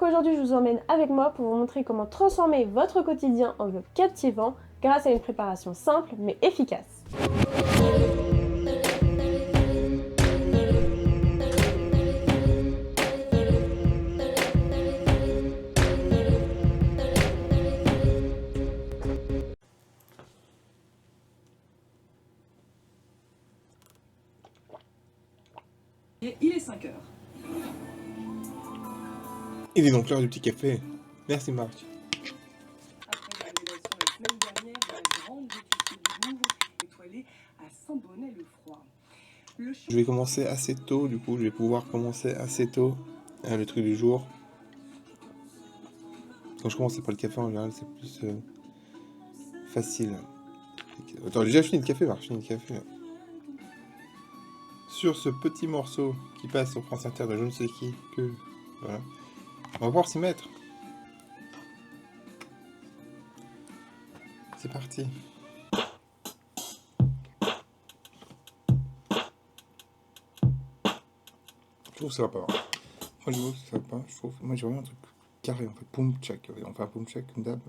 Aujourd'hui, je vous emmène avec moi pour vous montrer comment transformer votre quotidien en vlog captivant grâce à une préparation simple mais efficace. Et il est 5 heures. Il est donc l'heure du petit café. Merci Marc. Après la révélation la semaine dernière de la grande déficit du Louvre, étoilée à Saint-Bonnet-le-Froid. Je vais commencer assez tôt, du coup je vais pouvoir commencer assez tôt le truc du jour. Quand je commence c'est pas le café en général, c'est plus facile. Attends, j'ai déjà fini le café, Marc, fini le café. Là. Sur ce petit morceau qui passe au France Inter de je ne sais qui, que... Voilà. On va pouvoir s'y mettre. C'est parti. Je trouve que ça va pas. Moi je trouve que ça va pas. Moi j'ai vraiment un truc carré en fait. Poum check. On fait un poum check, une dab.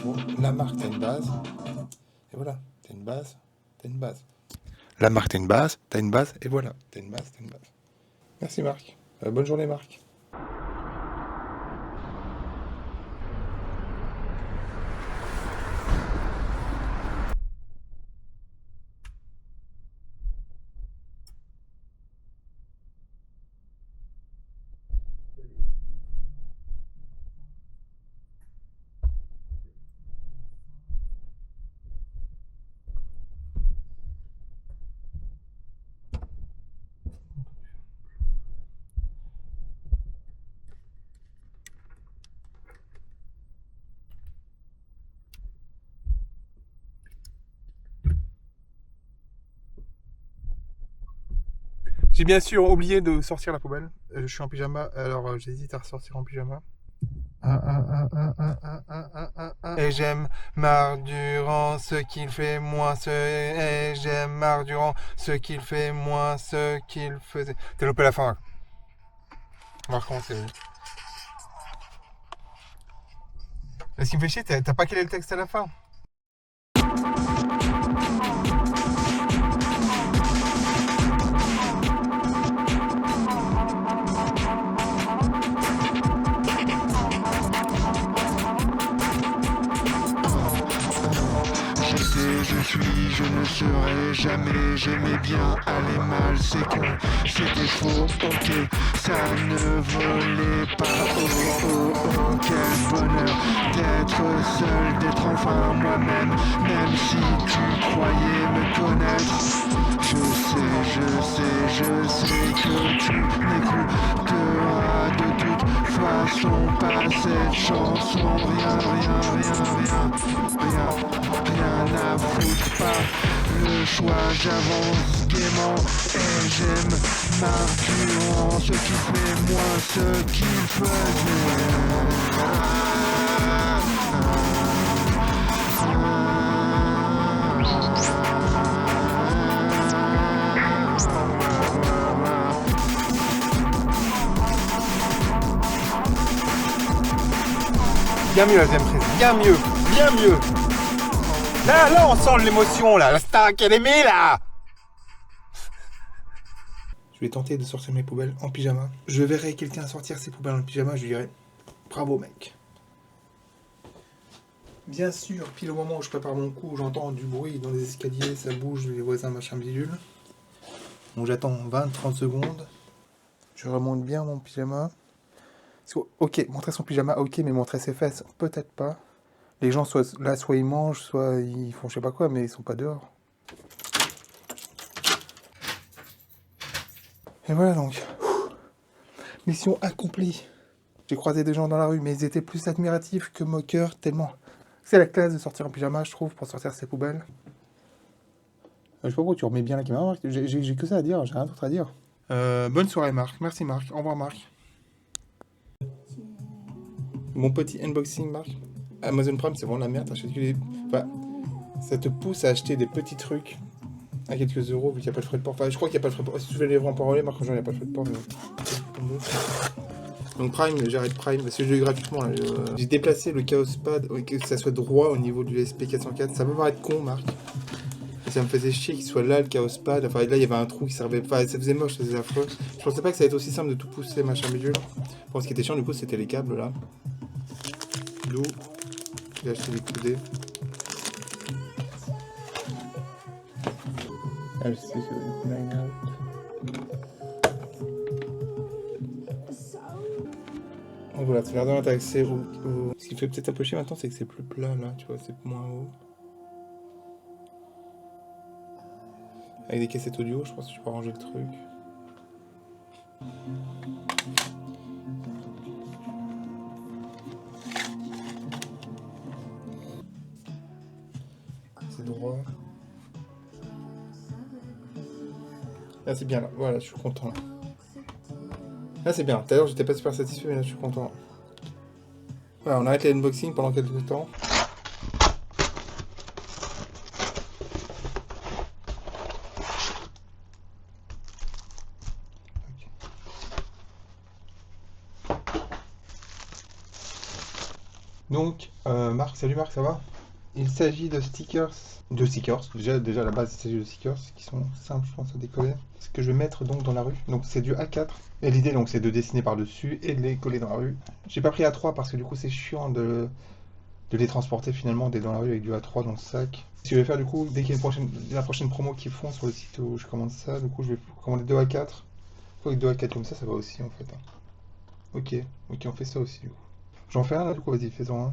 Bon, la marque t'as une base. Et voilà, t'as une base, t'as une base. La marque t'as une base, t'as une base, et voilà, t'as une base, t'as une base. Merci Marc. Bonne journée Marc. J'ai bien sûr oublié de sortir la poubelle. Je suis en pyjama, alors j'hésite à ressortir en pyjama. Et j'aime Marc Durand, ce qu'il fait moins et j'aime Marc Durand, ce qu'il fait moins ce qu'il faisait. T'as loupé la fin. On va recommencer. Ce qui me fait chier, t'as pas quel est le texte à la fin. Je suis, je ne serai jamais, j'aimais bien aller mal, c'est con, c'était faux, ok, ça ne volait pas, oh, quel bonheur d'être seul, d'être enfin moi-même, même si tu croyais me connaître, je sais que tu n'écouteras de toute façon pas cette chanson, rien à foutre, pas le choix, j'avance gaiement et j'aime Marc Durand, ce qui fait moins ce qu'il faisait. Bien mieux la deuxième prise, bien mieux, bien mieux. Là on sent l'émotion là, la Star Academy là. Je vais tenter de sortir mes poubelles en pyjama. Je verrai quelqu'un sortir ses poubelles en pyjama, je lui dirai bravo mec. Bien sûr, pile au moment où je prépare mon coup, j'entends du bruit dans les escaliers, ça bouge, les voisins machin bidule. Donc j'attends 20-30 secondes. Je remonte bien mon pyjama. Ok, montrer son pyjama, ok, mais montrer ses fesses, peut-être pas. Les gens, soit là, soit ils mangent, soit ils font je sais pas quoi, mais ils sont pas dehors. Et voilà donc. Mission accomplie. J'ai croisé des gens dans la rue, mais ils étaient plus admiratifs que moqueurs, tellement. C'est la classe de sortir en pyjama, je trouve, pour sortir ses poubelles. Je sais pas pourquoi tu remets bien la caméra, Marc. J'ai que ça à dire, j'ai rien d'autre à dire. Bonne soirée, Marc. Merci, Marc. Au revoir, Marc. Mon petit unboxing, Marc. Amazon Prime, c'est vraiment la merde. T'achètes que des... Enfin, ça te pousse à acheter des petits trucs à quelques euros, vu qu'il n'y a pas de frais de port. Enfin, je crois qu'il n'y a pas de frais de port. Si tu veux les livrer en port relais, Marc, il n'y a pas de frais de port. Mais... Donc Prime, j'arrête Prime parce que je l'ai eu gratuitement. J'ai déplacé le Chaos Pad, que ça soit droit au niveau du SP404. Ça peut paraître con, Marc. Et ça me faisait chier qu'il soit là, le Chaos Pad. Enfin, là, il y avait un trou qui servait. Enfin, ça faisait moche, ça faisait affreux. Je pensais pas que ça allait être aussi simple de tout pousser, machin bidule. Bon, ce qui était chiant, du coup, c'était les câbles là. D'où j'ai acheté des coudées. Donc voilà, tu regardes, t'as accès au... Ce qui fait peut-être un peu chier maintenant, c'est que c'est plus plat là, tu vois, c'est moins haut. Avec des cassettes audio, je pense que je peux arranger le truc. C'est droit. Là c'est bien là, voilà, je suis content là. Là c'est bien, tout à l'heure j'étais pas super satisfait mais là je suis content. Voilà, on arrête l'unboxing pendant quelques temps. Donc, Marc, salut Marc, ça va? Il s'agit de stickers. Déjà à la base, il s'agit de stickers qui sont simples, je pense, à décoller. Ce que je vais mettre donc dans la rue. Donc, c'est du A4. Et l'idée, donc, c'est de dessiner par-dessus et de les coller dans la rue. J'ai pas pris A3 parce que du coup, c'est chiant de les transporter finalement dès dans la rue avec du A3 dans le sac. Ce que je vais faire, du coup, dès qu'il y a la prochaine promo qu'ils font sur le site où je commande ça, du coup, je vais commander 2 A4. Avec 2 A4 comme ça va aussi en fait. Ok, on fait ça aussi du coup. J'en fais un là, du coup, vas-y, fais-en un.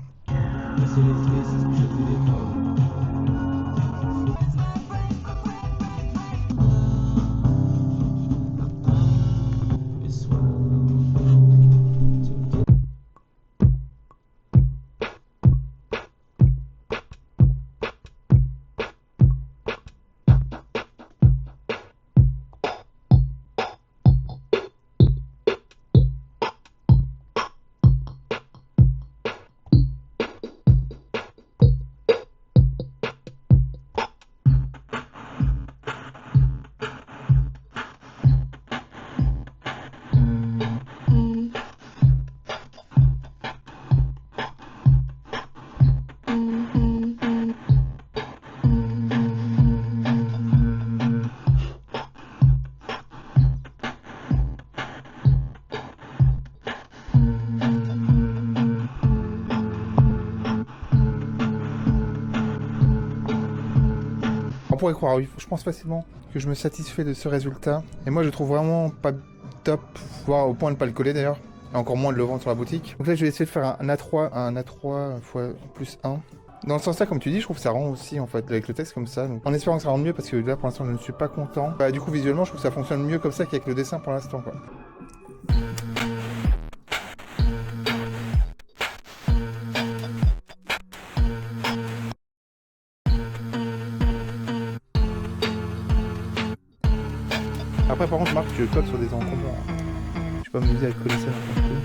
On pourrait croire, oui, je pense facilement que je me satisfais de ce résultat. Et moi, je trouve vraiment pas top, voire au point de ne pas le coller d'ailleurs. Et encore moins de le vendre sur la boutique. Donc là, je vais essayer de faire un A3 fois plus 1. Dans le sens là, comme tu dis, je trouve que ça rend aussi en fait avec le texte comme ça. Donc, en espérant que ça rende mieux parce que là, pour l'instant, je ne suis pas content. Bah, du coup, visuellement, je trouve que ça fonctionne mieux comme ça qu'avec le dessin pour l'instant, quoi. Après, par contre, Marc, tu code sur des encombrants. Je vais pas m'amuser à coller ça n'importe où.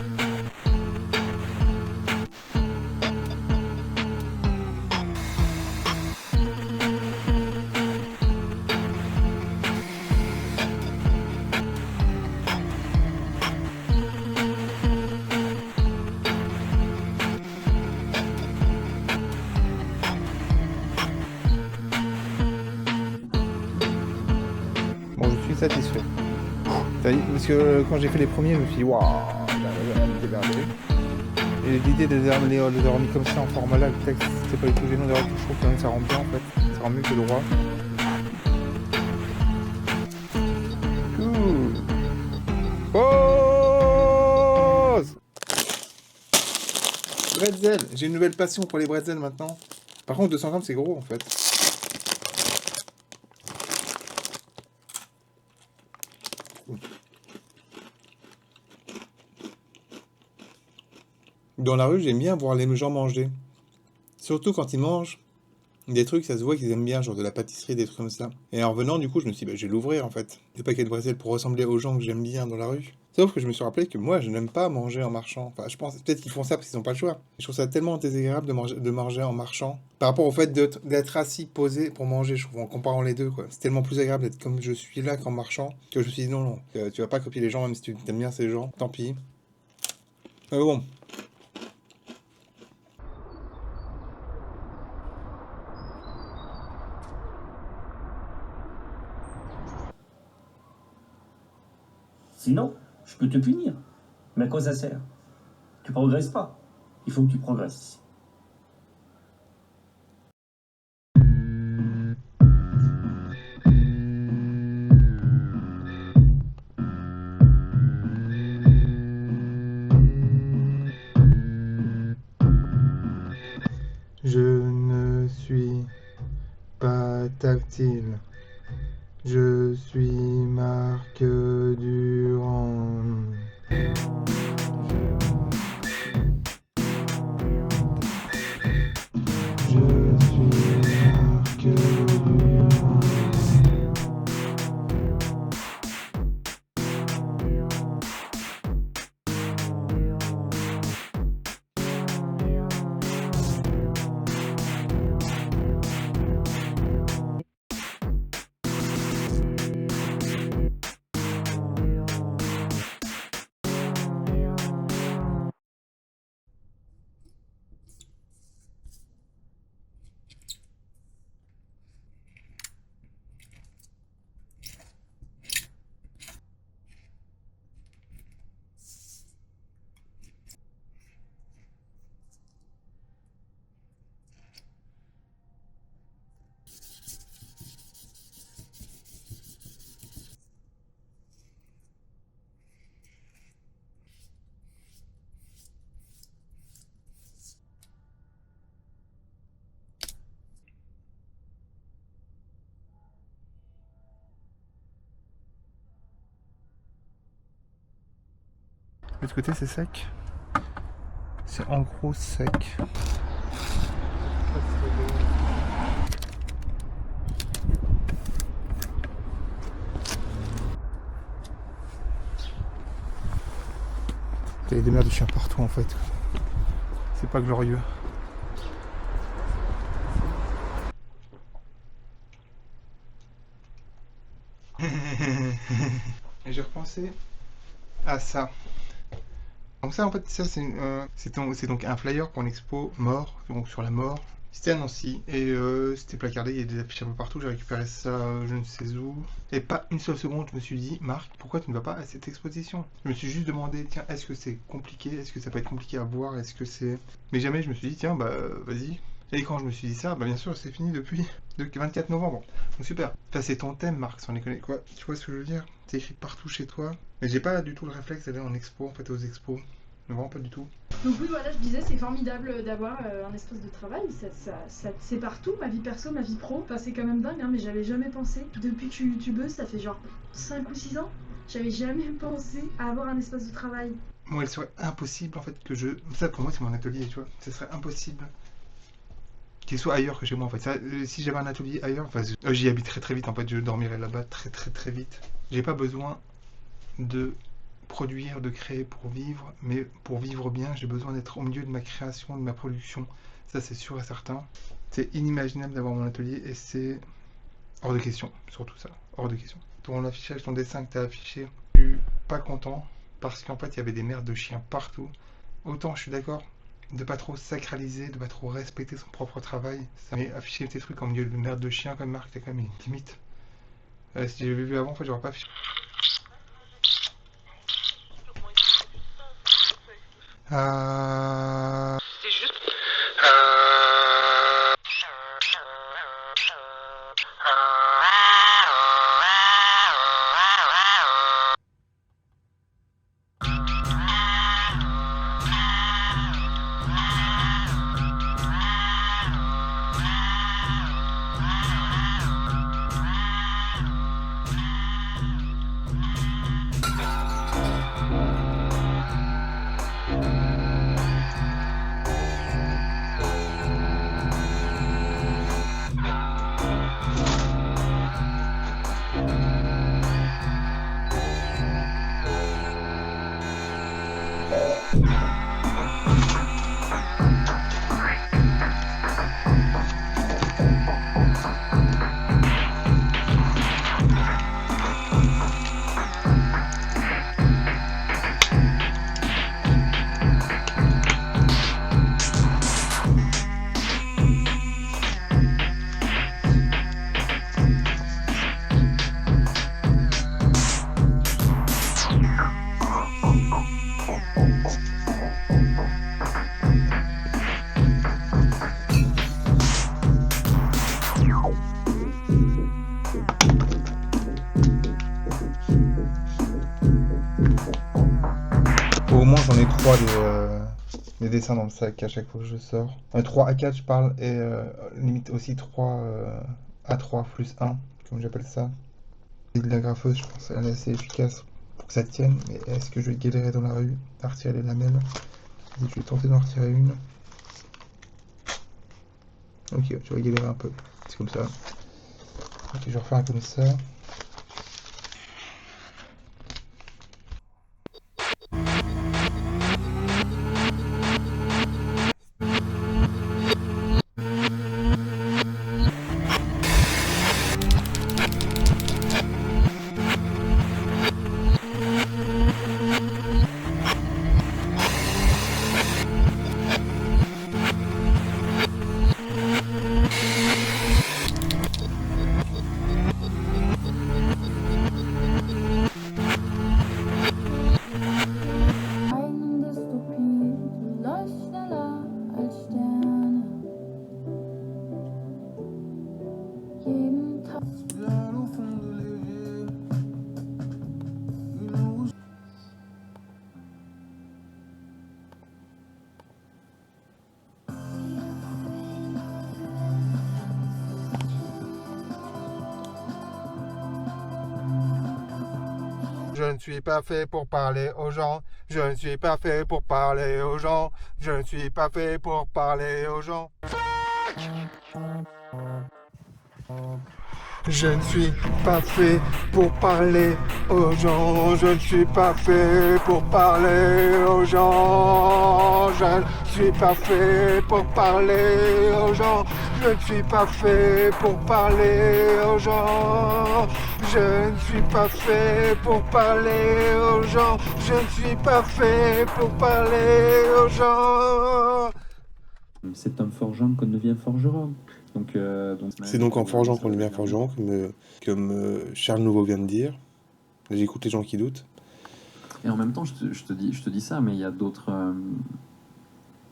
Bon, je suis satisfait. Parce que quand j'ai fait les premiers, je me suis dit, waouh, j'ai merdé. Et l'idée de les avoir mis comme ça en format là, le texte, c'est pas du tout gênant d'ailleurs, je trouve que ça rend bien en fait. Ça rend mieux que le droit. bretzels. J'ai une nouvelle passion pour les bretzels maintenant. Par contre, 200 grammes, c'est gros en fait. Dans la rue, j'aime bien voir les gens manger. Surtout quand ils mangent des trucs, ça se voit qu'ils aiment bien, genre de la pâtisserie, des trucs comme ça. Et en revenant, du coup, je me suis dit, bah, je vais l'ouvrir en fait. Des paquets de bretzels pour ressembler aux gens que j'aime bien dans la rue. Sauf que je me suis rappelé que moi, je n'aime pas manger en marchant. Enfin, je pense peut-être qu'ils font ça parce qu'ils n'ont pas le choix. Je trouve ça tellement désagréable de manger en marchant. Par rapport au fait d'être assis, posé pour manger, je trouve, en comparant les deux, quoi. C'est tellement plus agréable d'être comme je suis là qu'en marchant, que je me suis dit, non, tu vas pas copier les gens, même si tu aimes bien ces gens. Tant pis. Mais bon. Sinon, je peux te punir. Mais à quoi ça sert? Tu progresses pas. Il faut que tu progresses. Je ne suis pas tactile. Je suis Marc Durand. Je suis Marc Durand. De l'autre côté, c'est sec. C'est en gros sec. Il y a des merdes de chiens partout en fait. C'est pas glorieux. Et j'ai repensé à ça. Donc ça en fait, ça c'est donc un flyer pour une expo mort, donc sur la mort. C'était à Nancy et c'était placardé, il y a des affiches un peu partout, j'ai récupéré ça je ne sais où. Et pas une seule seconde je me suis dit, Marc, pourquoi tu ne vas pas à cette exposition? Je me suis juste demandé, tiens, est-ce que c'est compliqué? Est-ce que ça peut être compliqué à voir? Est-ce que c'est... Mais jamais je me suis dit, tiens, bah vas-y. Et quand je me suis dit ça, bah bien sûr c'est fini depuis le 24 novembre. Donc super. Enfin c'est ton thème Marc, sans déconner. Quoi, tu vois ce que je veux dire? C'est écrit partout chez toi. Mais j'ai pas du tout le réflexe d'aller en expo, en fait aux expos. Vraiment pas du tout. Donc oui, voilà, je disais, c'est formidable d'avoir un espace de travail, c'est partout, ma vie perso, ma vie pro, enfin, c'est quand même dingue, hein, mais j'avais jamais pensé, depuis que je suis youtubeuse, ça fait genre 5 ou 6 ans, j'avais jamais pensé à avoir un espace de travail. Moi, il serait impossible en fait que je... Ça pour moi c'est mon atelier, tu vois, ce serait impossible qu'il soit ailleurs que chez moi en fait. Ça, si j'avais un atelier ailleurs, enfin, j'y habiterais très vite en fait, je dormirais là-bas très vite. J'ai pas besoin de produire, de créer pour vivre, mais pour vivre bien, j'ai besoin d'être au milieu de ma création, de ma production. Ça, c'est sûr et certain. C'est inimaginable d'avoir mon atelier et c'est hors de question, surtout ça, hors de question. Ton affichage, ton dessin que tu as affiché, je suis pas content parce qu'en fait, il y avait des merdes de chiens partout. Autant je suis d'accord de pas trop sacraliser, de pas trop respecter son propre travail. Ça mais afficher tes trucs en milieu de merde de chiens comme Marc, t'as quand même une limite. Si j'avais vu avant, en fait, j'aurais pas affiché. C'est juste. Au moins j'en ai 3 des dessins dans le sac à chaque fois que je sors. 3 A4 je parle et limite aussi 3 A3 plus 1 comme j'appelle ça. Et de la graffeuse je pense qu'elle est assez efficace pour que ça tienne, mais est-ce que je vais galérer dans la rue à retirer les lamelles? Je vais tenter d'en retirer une. Ok, je vais galérer un peu, c'est comme ça. Ok, je vais refaire un comme ça. Eigenen Dystopie, du läufst schneller als Sterne. Jeden Tag. Je ne suis pas fait pour parler aux gens. Je ne suis pas fait pour parler aux gens. Je ne suis pas fait pour parler aux gens. Je ne suis pas fait pour parler aux gens. Je ne suis pas fait pour parler aux gens. Je ne suis pas fait pour parler aux gens. Je ne suis pas fait pour parler aux gens. Je ne suis pas fait pour parler aux gens. Je ne suis pas fait pour parler aux gens. C'est en forgeant qu'on devient forgeron. C'est donc en forgeant qu'on devient forgeron, comme Charles Nouveau vient de dire. J'écoute les gens qui doutent. Et en même temps, je te dis ça, mais il y a d'autres...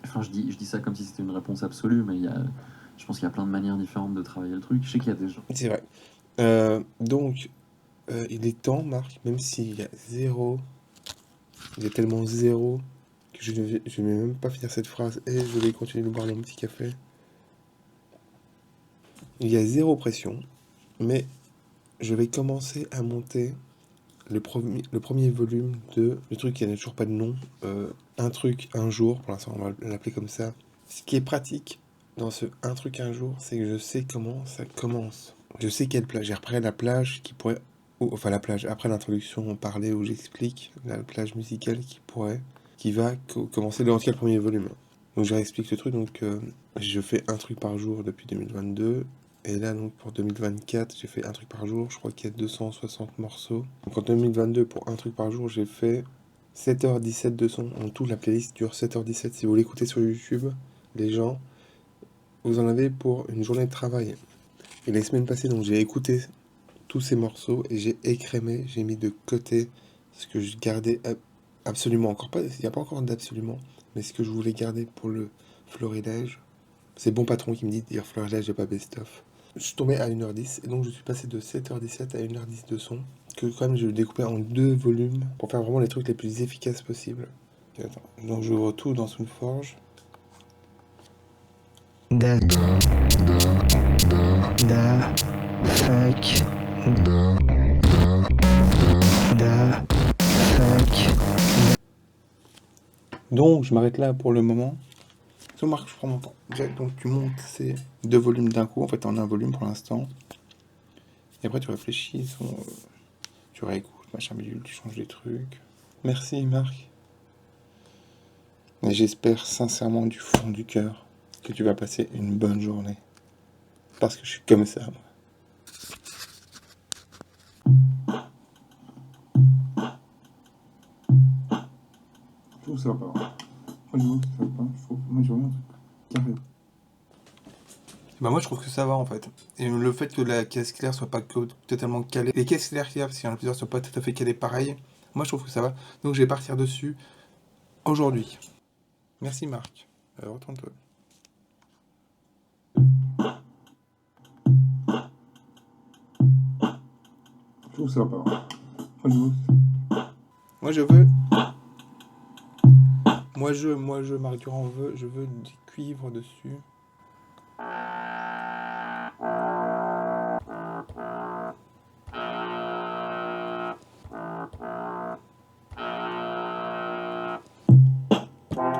Enfin, je dis ça comme si c'était une réponse absolue, mais je pense qu'il y a plein de manières différentes de travailler le truc. Je sais qu'il y a des gens... C'est vrai. Il est temps, Marc, même s'il y a zéro... Il y a tellement zéro que je ne vais même pas finir cette phrase et je vais continuer de boire mon petit café. Il y a zéro pression, mais je vais commencer à monter le premier volume de le truc qui n'a toujours pas de nom, un truc un jour, pour l'instant on va l'appeler comme ça. Ce qui est pratique dans ce un truc un jour, c'est que je sais comment ça commence. Je sais quelle plage. Après la plage qui pourrait, enfin la plage, après l'introduction parlée où j'explique, la plage musicale qui va commencer le premier volume. Donc je réexplique le truc, donc je fais un truc par jour depuis 2022. Et là, donc, pour 2024, j'ai fait un truc par jour. Je crois qu'il y a 260 morceaux. Donc, en 2022, pour un truc par jour, j'ai fait 7h17 de son. En tout, la playlist dure 7h17. Si vous l'écoutez sur YouTube, les gens, vous en avez pour une journée de travail. Et les semaines passées, donc, j'ai écouté tous ces morceaux et j'ai écrémé, j'ai mis de côté ce que je gardais absolument encore pas. Il n'y a pas encore d'absolument, mais ce que je voulais garder pour le florilège. C'est Bon Patron qui me dit de dire florilège et pas best-of. Je suis tombé à 1h10 et donc je suis passé de 7h17 à 1h10 de son que quand même je vais découper en 2 volumes pour faire vraiment les trucs les plus efficaces possibles. Attends. Donc j'ouvre tout dans SoundForge. Donc je m'arrête là pour le moment. Marc, je prends mon temps. Donc tu montes ces 2 volumes d'un coup, en fait en un volume pour l'instant. Et après tu réfléchis, tu réécoutes, machin bidule, tu changes des trucs. Merci Marc. Et j'espère sincèrement du fond du cœur que tu vas passer une bonne journée. Parce que je suis comme ça, moi. Je trouve que ça va pas. Franchement, ça va pas. Je trouve, moi, j'ai vraiment un truc carré. Bah moi je trouve que ça va en fait. Et le fait que la caisse claire soit pas totalement calée, les caisses claires s'il y en a plusieurs soient pas tout à fait calées pareil, moi je trouve que ça va. Donc je vais partir dessus aujourd'hui. Merci Marc. Retourne-toi. Je trouve que ça va pas. Franchement. Moi je veux. Moi je, Marc Durand je veux du cuivre dessus.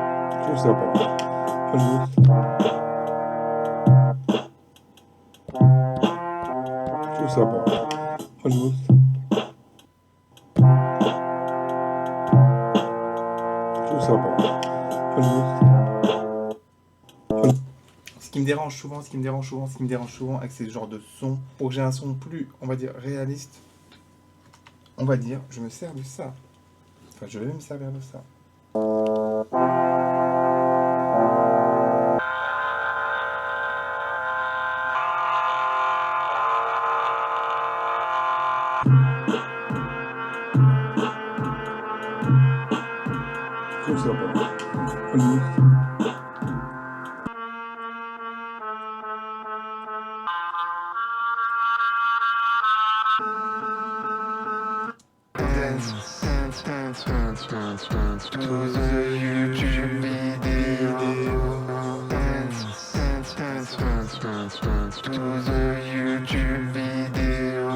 Je trouve que ça va pas. Franchement. Je trouve que ça va pas. Franchement. Je trouve que ça va pas. Franchement. Ce qui me dérange souvent avec ces genres de sons, pour que j'ai un son plus, on va dire, réaliste, on va dire, je me sers de ça. Enfin, je vais me servir de ça. Je trouve que ça va pas. Franchement. To the YouTube video. To the YouTube video.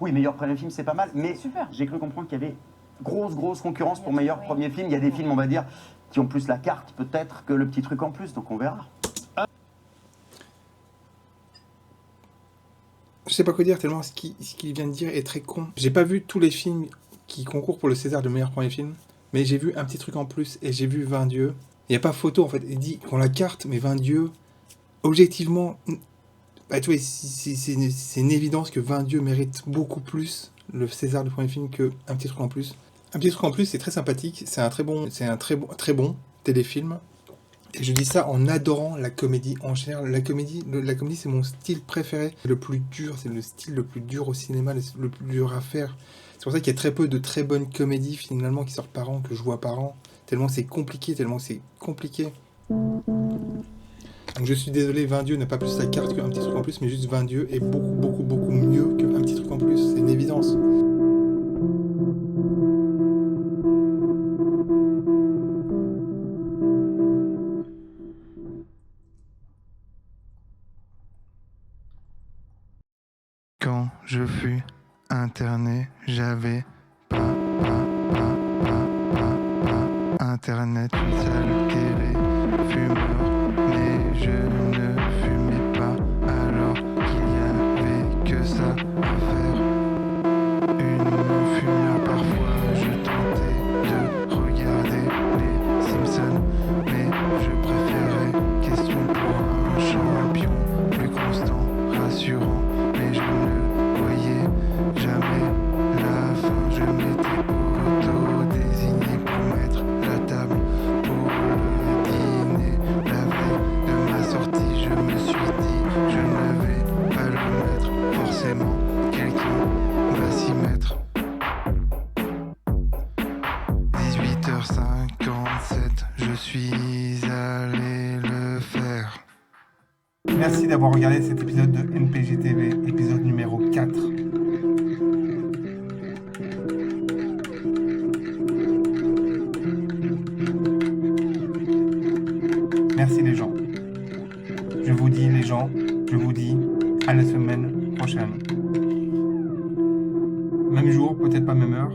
Oui, meilleur premier film, c'est pas mal, mais j'ai cru comprendre qu'il y avait grosse concurrence pour meilleur premier film. Il y a des films, on va dire, qui ont plus la carte, peut-être, que le petit truc en plus, donc on verra. Je sais pas quoi dire tellement ce qu'il vient de dire est très con. J'ai pas vu tous les films qui concourent pour le César de meilleur premier film, mais j'ai vu un petit truc en plus et j'ai vu 20 dieux. Il n'y a pas photo en fait, il dit qu'on la carte, mais 20 dieux, objectivement, bah, tu vois, c'est une évidence que 20 dieux mérite beaucoup plus le César du premier film qu'un petit truc en plus. Un petit truc en plus, c'est très sympathique, c'est un très bon téléfilm. Et je dis ça en adorant la comédie. En général, la comédie c'est mon style préféré. Le plus dur, c'est le style le plus dur au cinéma, le plus dur à faire. C'est pour ça qu'il y a très peu de très bonnes comédies finalement qui sortent par an, que je vois par an. Tellement c'est compliqué. Donc je suis désolé, 20 dieux n'a pas plus sa carte qu'un petit truc en plus, mais juste 20 dieux est beaucoup mieux qu'un petit truc en plus. C'est une évidence. Quand je fus interné, j'avais pas internet, une sale télé, fumeur, mais je ne fumais pas alors qu'il y avait que ça à faire. Une fumeur, parfois je tentais de regarder les Simpsons, mais je préférais Question pour un champion, plus constant, rassurant. Mais je ne voyais jamais la fin. Je m'étais auto-désigné pour mettre la table pour le dîner. La veille de ma sortie, je me suis dit je ne vais pas le mettre. Forcément, quelqu'un va s'y mettre. 18h57, je suis allé le faire. Merci d'avoir regardé cet épisode de NPG TV, épisode numéro 4. Merci les gens. Je vous dis à la semaine prochaine. Même jour, peut-être pas même heure.